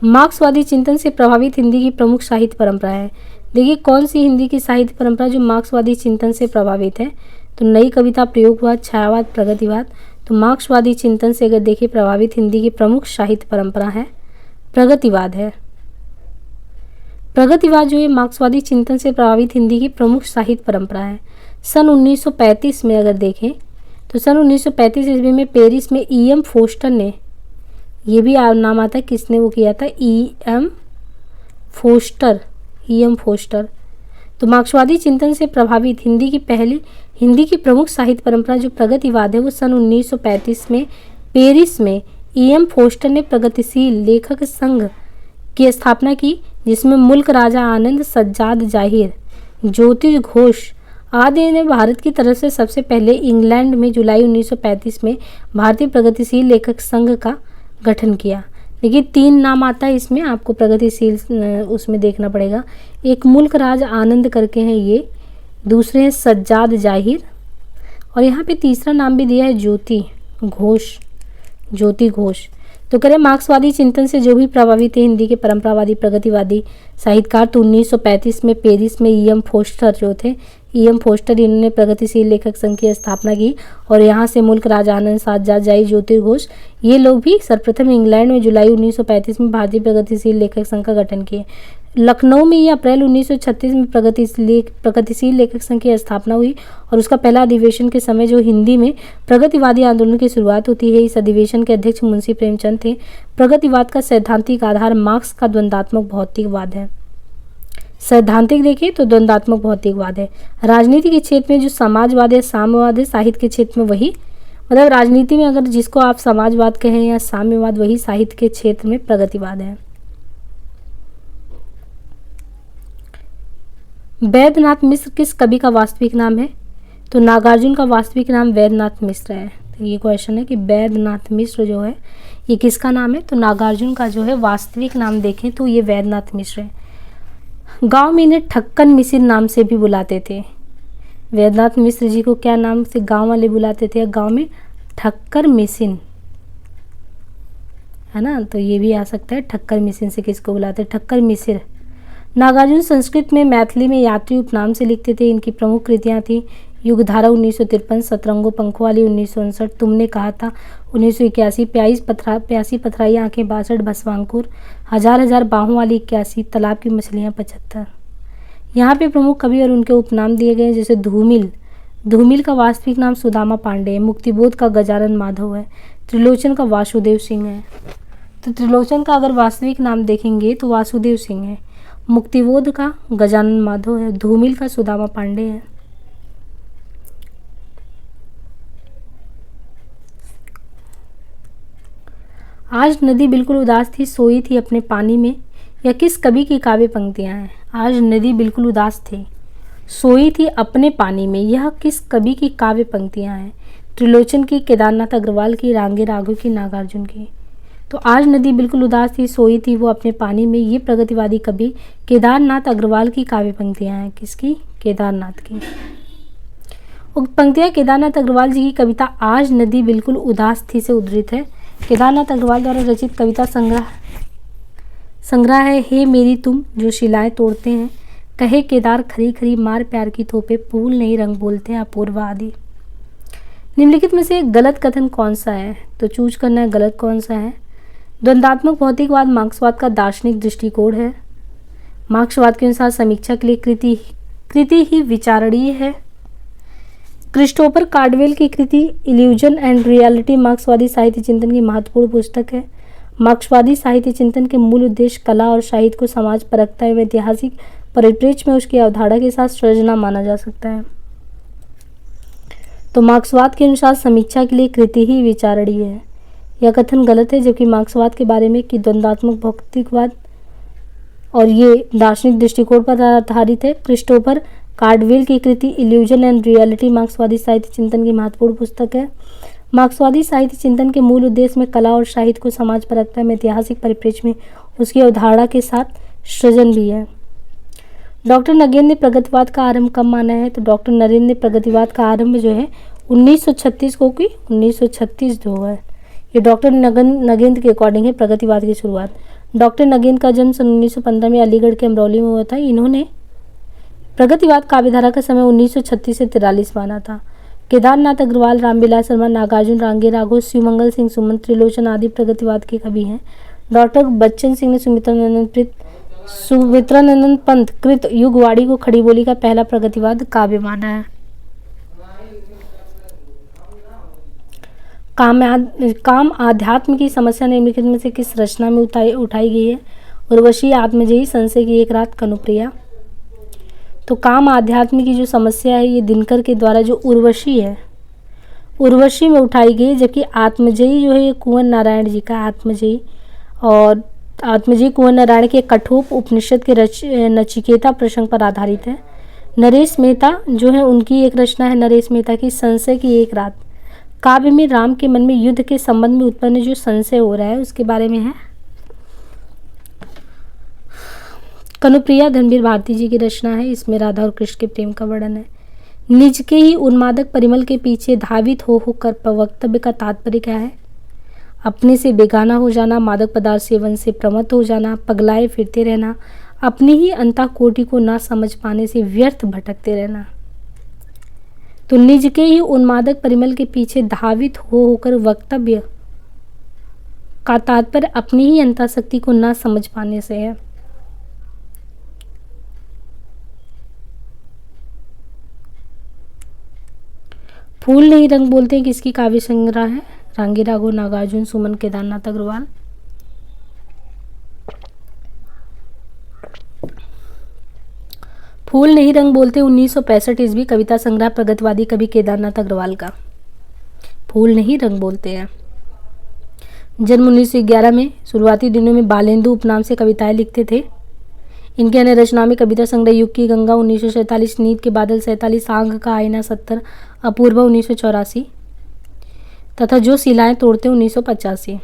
मार्क्सवादी चिंतन से प्रभावित हिंदी की प्रमुख साहित्य परंपरा है। देखिए कौन सी हिंदी की साहित्य परंपरा जो मार्क्सवादी चिंतन से प्रभावित है, तो नई कविता, प्रयोगवाद, छायावाद, प्रगतिवाद। तो मार्क्सवादी चिंतन से अगर देखिए प्रभावित हिंदी की प्रमुख साहित्य परंपरा है प्रगतिवाद है। प्रगतिवाद जो है मार्क्सवादी चिंतन से प्रभावित हिंदी की प्रमुख साहित्य परंपरा है। सन 1935 में अगर देखें तो सन 1935 ईस्वी में पेरिस में E.M. फोस्टर ने, ये भी नाम आता है किसने वो किया था, E.M. फोस्टर। तो मार्क्सवादी चिंतन से प्रभावित हिंदी की प्रमुख साहित्य परंपरा जो प्रगतिवाद है वो सन 1935 में पेरिस में E.M. फोस्टर ने प्रगतिशील लेखक संघ की स्थापना की, जिसमें मुल्क राजा आनंद, सज्जाद जाहिर, ज्योतिष घोष आदि ने भारत की तरफ से सबसे पहले इंग्लैंड में जुलाई 1935 में भारतीय प्रगतिशील लेखक संघ का गठन किया। देखिए 3 नाम आता है इसमें, आपको प्रगतिशील उसमें देखना पड़ेगा। एक मुल्क राज आनंद करके हैं ये, दूसरे हैं सज्जाद जाहिर, और यहाँ पे तीसरा नाम भी दिया है ज्योति घोष। तो करें मार्क्सवादी चिंतन से जो भी प्रभावित है हिंदी के परंपरावादी प्रगतिवादी साहित्यकार, तो 1935 में पेरिस में E.M. फोस्टर जो थे, E.M. फोस्टर इन्होंने प्रगतिशील लेखक संघ की स्थापना की, और यहाँ से मुल्क राज आनंद, सज्जाद जाहिर, ज्योति घोष, ये लोग भी सर्वप्रथम इंग्लैंड में जुलाई 1935 में भारतीय प्रगतिशील लेखक संघ का गठन किए। लखनऊ में ये अप्रैल 1936 में प्रगतिशील लेखक संघ की स्थापना हुई, और उसका पहला अधिवेशन के समय जो हिंदी में प्रगतिवादी आंदोलन की शुरुआत होती है, इस अधिवेशन के अध्यक्ष मुंशी प्रेमचंद थे। प्रगतिवाद का सैद्धांतिक आधार मार्क्स का द्वंद्वात्मक भौतिकवाद है। सैद्धांतिक देखें तो द्वंद्वात्मक भौतिकवाद है। राजनीति के क्षेत्र में जो समाजवाद या साम्यवाद है, साहित्य के क्षेत्र में वही, मतलब राजनीति में अगर जिसको आप समाजवाद कहें या साम्यवाद, वही साहित्य के क्षेत्र में प्रगतिवाद है। वैद्यनाथ मिश्र किस कवि का वास्तविक नाम है, तो नागार्जुन का वास्तविक नाम वैद्यनाथ मिश्र है। तो ये क्वेश्चन है कि वैद्यनाथ मिश्र जो है ये किसका नाम है, तो नागार्जुन का जो है वास्तविक नाम देखें तो ये वैद्यनाथ मिश्र है। गांव में इन्हें ठक्कर मिसिर नाम से भी बुलाते थे। वैद्यनाथ मिश्र जी को क्या नाम से गांव वाले बुलाते थे, गांव में ठक्कर मिसिन, है ना, तो ये भी आ सकता है। ठक्कर मिसिन से किसको बुलाते, ठक्कर मिसिर। नागार्जुन संस्कृत में मैथिली में यात्री उपनाम से लिखते थे। इनकी प्रमुख कृतियाँ थी युगधारा 1953, सतरंगो पंखवाली 1959, तुमने कहा था 1981, प्यासी पथराई आंखें 62, भस्वांकुर, हजार बाहों वाली 81, तालाब की मछलियाँ 75। यहाँ पे प्रमुख कवि और उनके उपनाम दिए गए हैं, जैसे धूमिल का वास्तविक नाम सुदामा पांडे है। मुक्तिबोध का गजानन माधव है। त्रिलोचन का वासुदेव सिंह है। तो त्रिलोचन का अगर वास्तविक नाम देखेंगे तो वासुदेव सिंह है। मुक्तिबोध का गजानन माधव है। धूमिल का सुदामा पांडे है। आज नदी बिल्कुल उदास थी, सोई थी अपने पानी में, यह किस कवि की काव्य पंक्तियां हैं। आज नदी बिल्कुल उदास थी, सोई थी अपने पानी में, यह किस कवि की काव्य पंक्तियां हैं। त्रिलोचन की, केदारनाथ अग्रवाल की, रांगे राघव की, नागार्जुन की। तो आज नदी बिल्कुल उदास थी, सोई थी वो अपने पानी में, ये प्रगतिवादी कवि केदारनाथ अग्रवाल की काव्य पंक्तियां हैं। किसकी, केदारनाथ की। उक्त पंक्तियां केदारनाथ अग्रवाल जी की कविता आज नदी बिल्कुल उदास थी से उद्धृत है। केदारनाथ अग्रवाल द्वारा रचित कविता संग्रह है हे मेरी तुम जो शिलाएं तोड़ते हैं, कहे केदार खरी खरी मार प्यार की थोपे, फूल नहीं रंग बोलते अपूर्व आदि। निम्नलिखित में से गलत कथन कौन सा है, तो चूज करना है गलत कौन सा है। द्वंद्वात्मक भौतिकवाद मार्क्सवाद का दार्शनिक दृष्टिकोण है। मार्क्सवाद के अनुसार समीक्षा के लिए कृति ही विचारणीय है। क्रिस्टोफर कार्डवेल की कृति इल्यूजन एंड रियलिटी मार्क्सवादी साहित्य चिंतन की महत्वपूर्ण पुस्तक है। मार्क्सवादी साहित्य चिंतन के मूल उद्देश्य कला और साहित्य को समाज परखता एवं ऐतिहासिक परिप्रेक्ष्य में उसकी अवधारणा के साथ सृजना माना जा सकता है। तो मार्क्सवाद के अनुसार समीक्षा के लिए कृति ही विचारणीय है, यह कथन गलत है। जबकि मार्क्सवाद के बारे में कि द्वंद्वात्मक भौतिकवाद और ये दार्शनिक दृष्टिकोण पर आधारित है। क्रिस्टोफर कार्डवेल की कृति इल्यूजन एंड रियलिटी मार्क्सवादी साहित्य चिंतन की महत्वपूर्ण पुस्तक है। मार्क्सवादी साहित्य चिंतन के मूल उद्देश्य में कला और साहित्य को समाज परखता में ऐतिहासिक परिप्रेक्ष्य में उसकी अवधारणा के साथ सृजन भी है। डॉक्टर नगेंद्र ने प्रगतिवाद का आरंभ कब माना है, तो डॉक्टर नरेंद्र ने प्रगतिवाद का आरंभ जो है 1936 को कि 1936 जो है ये डॉक्टर नगेंद्र के अकॉर्डिंग है प्रगतिवाद की शुरुआत। डॉक्टर नगेंद्र का जन्म सन 1915 में अलीगढ़ के अमरौली में हुआ था। इन्होंने प्रगतिवाद काव्यधारा का समय 1936 से 43 माना था। केदारनाथ अग्रवाल, रामविलास शर्मा, नागार्जुन, रांगे राघव, शिवमंगल सिंह सुमन, त्रिलोचन आदि प्रगतिवाद के कवि हैं। डॉक्टर बच्चन सिंह ने सुमित्रानंद पंत कृत युगवाड़ी को खड़ी बोली का पहला प्रगतिवाद काव्य माना है। काम आध्यात्म की समस्या निम्नलिखित में से किस रचना में उठाई गई है? उर्वशी, आत्मजयी, संशय की एक रात, कनुप्रिया। तो काम आध्यात्म की जो समस्या है ये दिनकर के द्वारा जो उर्वशी है, उर्वशी में उठाई गई, जबकि आत्मजयी जो है ये कुंवर नारायण जी का आत्मजयी, और आत्मजयी कुंवर नारायण के कठोप उपनिषद के नचिकेता प्रसंग पर आधारित है। नरेश मेहता जो है उनकी एक रचना है नरेश मेहता की संशय की एक रात। काव्य में राम के मन में युद्ध के संबंध में उत्पन्न जो संशय हो रहा है उसके बारे में है। कनुप्रिया धनवीर भारती जी की रचना है, इसमें राधा और कृष्ण के प्रेम का वर्णन है। निज के ही उन्मादक परिमल के पीछे धावित हो कर वक्तव्य का तात्पर्य क्या है? अपने से बेगाना हो जाना, मादक पदार्थ सेवन से प्रमत्त हो जाना, पगलाए फिरते रहना, अपनी ही अंतःकोटि को ना समझ पाने से व्यर्थ भटकते रहना। तो निज के ही उन्मादक परिमल के पीछे धावित होकर वक्तव्य का तात्पर्य अपनी ही अंतःशक्ति को ना समझ पाने से है। फूल नहीं रंग बोलते हैं किसकी काव्य संग्रह है? रांगे राघव, नागार्जुन, सुमन, केदारनाथ अग्रवाल। फूल नहीं रंग बोलते 1965 ईस्वी कविता संग्रह प्रगतिवादी कवि केदारनाथ अग्रवाल का। फूल नहीं रंग बोलते हैं। जन्म 1911 में। शुरुआती दिनों में बालेंदु उपनाम से कविताएं लिखते थे। इनके अन्य रचनाओं में कविता संग्रह युग की गंगा 1947, नींद के बादल 47, आंख का आईना 70, अपूर्वा 1984 तथा जो शिलाएं तोड़ते 1985।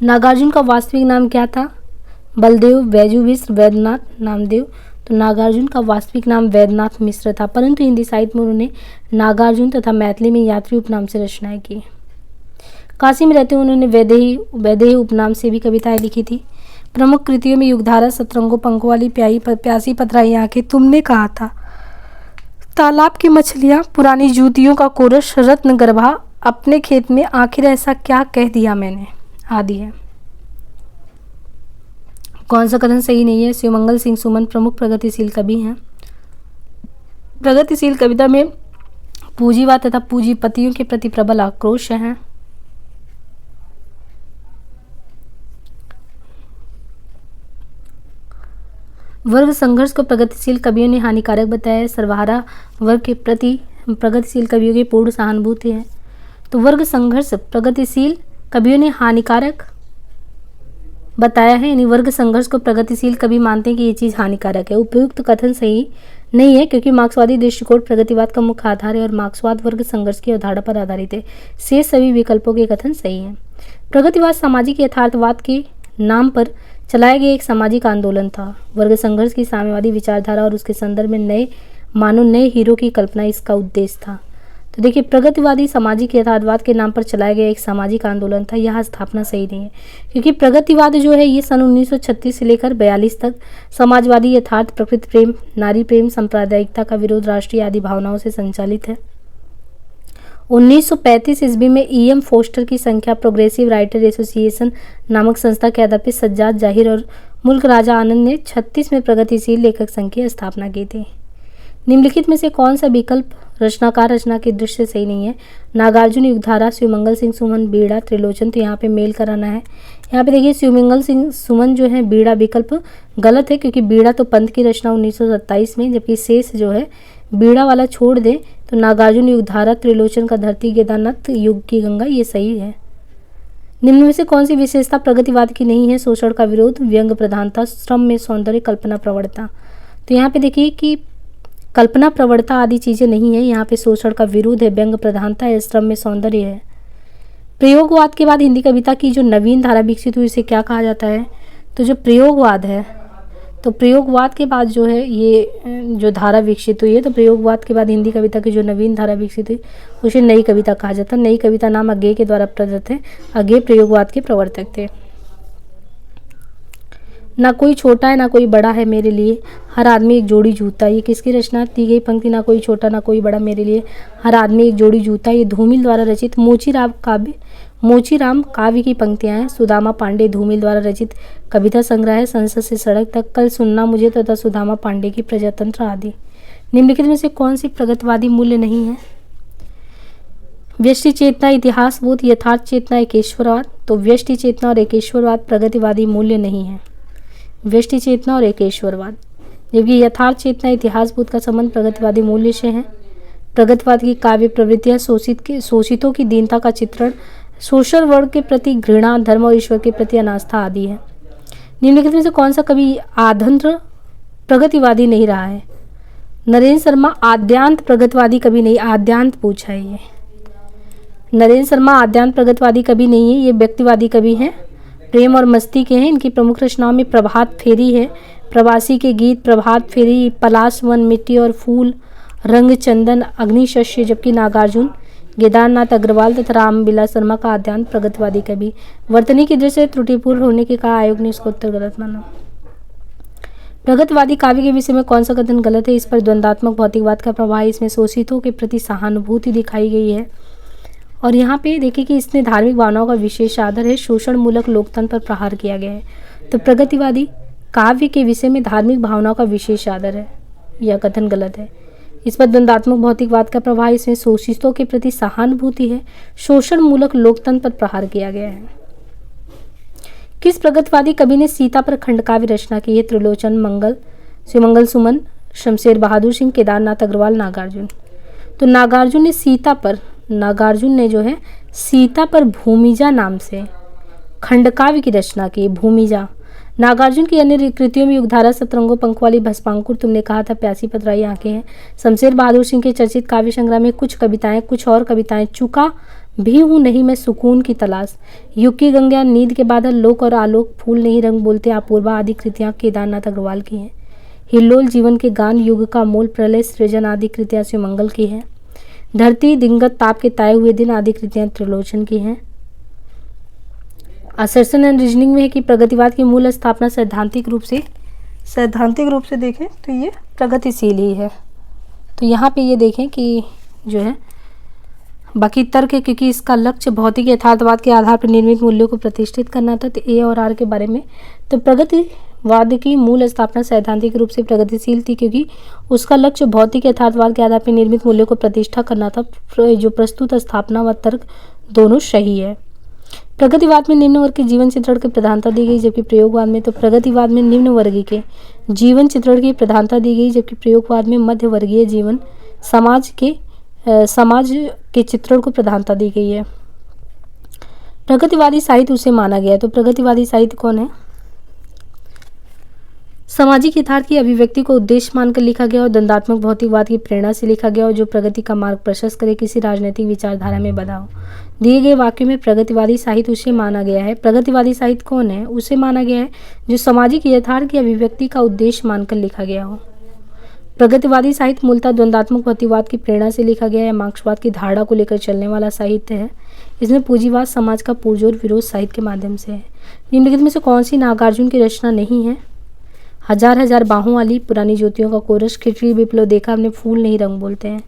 नागार्जुन का वास्तविक नाम क्या था? बलदेव बैजू मिश्र वैद्यनाथ नामदेव। तो नागार्जुन का वास्तविक नाम वैद्यनाथ मिश्र था, परंतु हिंदी साहित्य में उन्होंने नागार्जुन तथा मैथिली में यात्री उपनाम से रचनाएं की। काशी में रहते हुए उन्होंने वैदेही उपनाम से भी कविताएं लिखी थी। प्रमुख कृतियों में युगधारा, सतरंगों, पंखों वाली प्यासी पथराई आंखें, तुमने कहा था, तालाब की मछलियां, पुरानी जूतियों का कोरस, रत्न गर्भा, अपने खेत में आखिर ऐसा क्या कह दिया मैंने, आदि है। कौन सा कथन सही नहीं है? शिवमंगल सिंह सुमन प्रमुख प्रगतिशील कवि हैं। प्रगतिशील कविता में पूंजीवाद तथा पूंजीपतियों के प्रति प्रबल आक्रोश है। वर्ग संघर्ष को प्रगतिशील कवियों ने हानिकारक बताया। सर्वहारा वर्ग के प्रति प्रगतिशील कवियों की पूर्ण सहानुभूति है। तो वर्ग संघर्ष प्रगतिशील कवियों ने हानिकारक बताया है, यानी वर्ग संघर्ष को प्रगतिशील कवि मानते हैं कि ये चीज़ हानिकारक है। उपयुक्त कथन सही नहीं है, क्योंकि मार्क्सवादी दृष्टिकोण प्रगतिवाद का मुख्य आधार है और मार्क्सवाद वर्ग संघर्ष की अवधारणा पर आधारित है। शेष सभी विकल्पों के कथन सही हैं। प्रगतिवाद सामाजिक यथार्थवाद के नाम पर चलाया गया एक सामाजिक आंदोलन था। वर्ग संघर्ष की साम्यवादी विचारधारा और उसके संदर्भ में नए हीरो की कल्पना इसका उद्देश्य था। तो देखिए, प्रगतिवादी सामाजिक यथार्थवाद के नाम पर चलाया गया एक सामाजिक आंदोलन था, यह स्थापना सही नहीं है, क्योंकि प्रगतिवाद जो है ये सन 1936 से लेकर 42 तक समाजवादी यथार्थ, प्रकृति प्रेम, नारी प्रेम, सांप्रदायिकता का विरोध, राष्ट्रीय आदि भावनाओं से संचालित है। 1935 ईस्वी में E.M. फोस्टर की संख्या प्रोग्रेसिव राइटर एसोसिएशन नामक संस्था के आधार पर सज्जाद जाहिर और मुल्क राजा आनंद ने 36 में प्रगतिशील लेखक संघ की स्थापना की थी। निम्नलिखित में से कौन सा विकल्प रचनाकार रचना की दृष्टि से सही नहीं है? नागार्जुन, युगधारा, शिवमंगल सिंह सुमन, बीड़ा, त्रिलोचन। तो यहाँ पे मेल कराना है। यहाँ पे देखिए, शिवमंगल सिंह सुमन जो है बीड़ा विकल्प गलत है, क्योंकि बीड़ा तो पंत की रचना 1927 में, जबकि शेष जो है बीड़ा वाला छोड़ दें तो नागार्जुन, युगधारा, त्रिलोचन का धरती, केदारनाथ, युग की गंगा, ये सही है। निम्न में से कौन सी विशेषता प्रगतिवाद की नहीं है? शोषण का विरोध, व्यंग प्रधानता, श्रम में सौंदर्य, कल्पना प्रवणता। तो यहाँ पे देखिए कि कल्पना प्रवणता आदि चीज़ें नहीं है, यहाँ पे शोषण का विरोध है, व्यंग प्रधानता है, श्रम में सौंदर्य है। प्रयोगवाद के बाद हिंदी कविता की जो नवीन धारा विकसित हुई उसे क्या कहा जाता है? तो जो प्रयोगवाद है, तो प्रयोगवाद के बाद जो है ये जो धारा विकसित हुई है, तो प्रयोगवाद के बाद हिंदी कविता की जो नवीन धारा विकसित हुई उसे नई कविता कहा जाता है। नई कविता नाम अज्ञेय के द्वारा प्रदत्त है। अज्ञेय प्रयोगवाद के प्रवर्तक थे। ना कोई छोटा है ना कोई बड़ा है मेरे लिए, हर आदमी एक जोड़ी जूता। ये किसकी रचना दी गई पंक्ति? ना कोई छोटा ना कोई बड़ा मेरे लिए, हर आदमी एक जोड़ी जूता। ये धूमिल द्वारा रचित मोचीराम काव्य की पंक्तियां हैं। सुदामा पांडे धूमिल द्वारा रचित कविता संग्रह है। संसद से सड़क तक, कल सुनना मुझे तथा सुदामा पांडे की प्रजातंत्र आदि। निम्नलिखित में से कौन सी प्रगतिवादी मूल्य नहीं है? व्यष्टि चेतना, इतिहासबोध, यथार्थ चेतना, एकेश्वरवाद। तो व्यष्टि चेतना और एकेश्वरवाद प्रगतिवादी मूल्य नहीं है। व्यष्टि चेतना और एकेश्वरवाद, जबकि यथार्थ चेतना इतिहासबोध का संबंध प्रगतिवादी मूल्य से है। प्रगतिवाद की काव्य प्रवृत्तियां शोषितों की दीनता का चित्रण, शोषण वर्ग के प्रति घृणा, धर्म और ईश्वर के प्रति अनास्था आदि है। निम्नलिखित में से कौन सा कवि आधंत्र प्रगतिवादी नहीं रहा है? नरेंद्र शर्मा आद्यांत प्रगतिवादी कवि नहीं। आद्यांत पूछा है ये। नरेंद्र शर्मा आद्यांत प्रगतिवादी कवि नहीं है, ये व्यक्तिवादी कवि हैं। प्रेम और मस्ती के हैं। इनकी प्रमुख रचनाओं में प्रभात फेरी है, प्रवासी के गीत, प्रभात फेरी, पलाश वन, मिट्टी और फूल, रंग चंदन, अग्निशस्य। जबकि नागार्जुन, केदारनाथ अग्रवाल तथा रामविलास शर्मा का आद्यांत प्रगतिवादी कवि। वर्तनी की दृष्टि से त्रुटिपूर्ण होने के कारण आयोग ने इसको उत्तर गलत माना। प्रगतिवादी काव्य के विषय में कौन सा कथन गलत है? इस पर द्वंदात्मक भौतिकवाद का प्रभाव है। इसमें शोषितों के प्रति सहानुभूति दिखाई गई है। और यहाँ पे देखिए कि इसने धार्मिक भावनाओं का विशेष आदर है। शोषण मूलक लोकतंत्र पर प्रहार किया गया है। तो प्रगतिवादी काव्य के विषय में धार्मिक भावनाओं का विशेष आदर है, यह कथन गलत है। इस पर द्वंदात्मक भौतिकवाद का प्रभाव, इसमें शोषितों के प्रति सहानुभूति है। शोषण मूलक लोकतंत्र पर प्रहार किया गया है। किस प्रगतिवादी कवि ने सीता पर खंडकाव्य रचना की है? त्रिलोचन, मंगल, शिवमंगल सुमन, शमशेर बहादुर सिंह, केदारनाथ अग्रवाल, नागार्जुन। तो नागार्जुन ने जो है सीता पर भूमिजा नाम से खंडकाव्य की रचना की। भूमिजा। नागार्जुन की अन्य कृतियों में युगधारा, सतरंगों, पंखवाली, भस्मांकुर, तुमने कहा था, प्यासी पतराई आंखें हैं। शमशेर बहादुर सिंह के चर्चित काव्य संग्रह में कुछ कविताएं, कुछ और कविताएं, चुका भी हूँ नहीं मैं सुकून की तलाश, युग की गंगा, नींद के बादल, लोक और आलोक, फूल नहीं रंग बोलते, अपूर्वा आदि कृतियां केदारनाथ अग्रवाल की हैं। हिल्लोल, जीवन के गान, युग का मोल, प्रलय, सृजन आदि कृतियां शिवमंगल की हैं। धरती, दिंगत, ताप के ताए हुए दिन आदि कृतियां त्रिलोचन की हैं। असर्शन एंड रीजनिंग में है कि प्रगतिवाद की मूल स्थापना सैद्धांतिक रूप से देखें तो ये प्रगतिशील ही है। तो यहाँ पे ये देखें कि जो है बाकी तर्क है, क्योंकि इसका लक्ष्य भौतिक यथार्थवाद के आधार पर निर्मित मूल्यों को प्रतिष्ठित करना था। तो ए और आर के बारे में, तो प्रगतिवाद की मूल स्थापना सैद्धांतिक रूप से प्रगतिशील थी, क्योंकि उसका लक्ष्य भौतिक यथार्थवाद के आधार पर निर्मित मूल्यों को प्रतिष्ठा करना था। जो प्रस्तुत स्थापना व तर्क दोनों सही है। प्रगतिवाद में निम्न वर्ग के जीवन चित्रण की प्रधानता दी गई, जबकि प्रयोगवाद में, तो प्रगतिवाद में निम्न वर्गीय के जीवन चित्रण की प्रधानता दी गई, जबकि प्रयोगवाद में मध्य वर्गीय जीवन समाज के चित्रण को प्रधानता दी गई है। प्रगतिवादी साहित्य उसे माना गया है। तो प्रगतिवादी साहित्य कौन है? सामाजिक यथार्थ की अभिव्यक्ति को उद्देश्य मानकर लिखा गया और दंडात्मक भौतिकवाद की प्रेरणा से लिखा गया, और जो प्रगति का मार्ग प्रशस्त करे, किसी राजनीतिक विचारधारा में बधा हो। दिए गए वाक्य में प्रगतिवादी साहित्य उसे माना गया है। प्रगतिवादी साहित्य कौन है? उसे माना गया है जो सामाजिक यथार्थ की अभिव्यक्ति का उद्देश्य मानकर लिखा गया हो। प्रगतिवादी साहित्य मूलतः द्वंदात्मक भौतिकवाद की प्रेरणा से लिखा गया है, मार्क्सवाद की धारणा को लेकर चलने वाला साहित्य है। इसमें पूंजीवाद समाज का पुरजोर विरोध साहित्य के माध्यम से है। निम्नलिखित में से कौन सी नागार्जुन की रचना नहीं है? हजार हजार बाहों वाली, पुरानी ज्योतियों का कोरस, खिचड़ी विप्लव देखा हमने, फूल नहीं रंग बोलते हैं।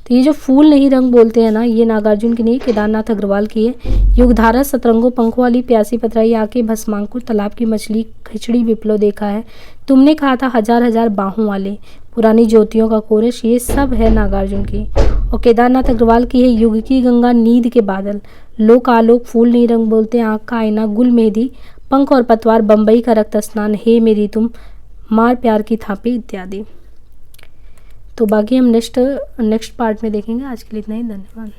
तो ये जो फूल नहीं रंग बोलते हैं ना, ये नागार्जुन की नहीं, केदारनाथ अग्रवाल की है। युगधारा, सतरंगों, पंखों वाली, प्यासी पतराई आंखें, भस्मांकुर, तालाब की मछली, खिचड़ी विप्लव देखा है, तुमने कहा था, हजार हजार बाहों वाले, पुरानी ज्योतियों का कोरस, ये सब है नागार्जुन की। और केदारनाथ अग्रवाल की है युग की गंगा, नींद के बादल, लोक आलोक, फूल नहीं रंग बोलते, आँख का आईना, गुल मेहंदी, पंख और पतवार, बम्बई का रक्त स्नान, हे मेरी तुम, मार प्यार की थापी इत्यादि। तो बाकी हम नेक्स्ट पार्ट में देखेंगे। आज के लिए इतना ही, धन्यवाद।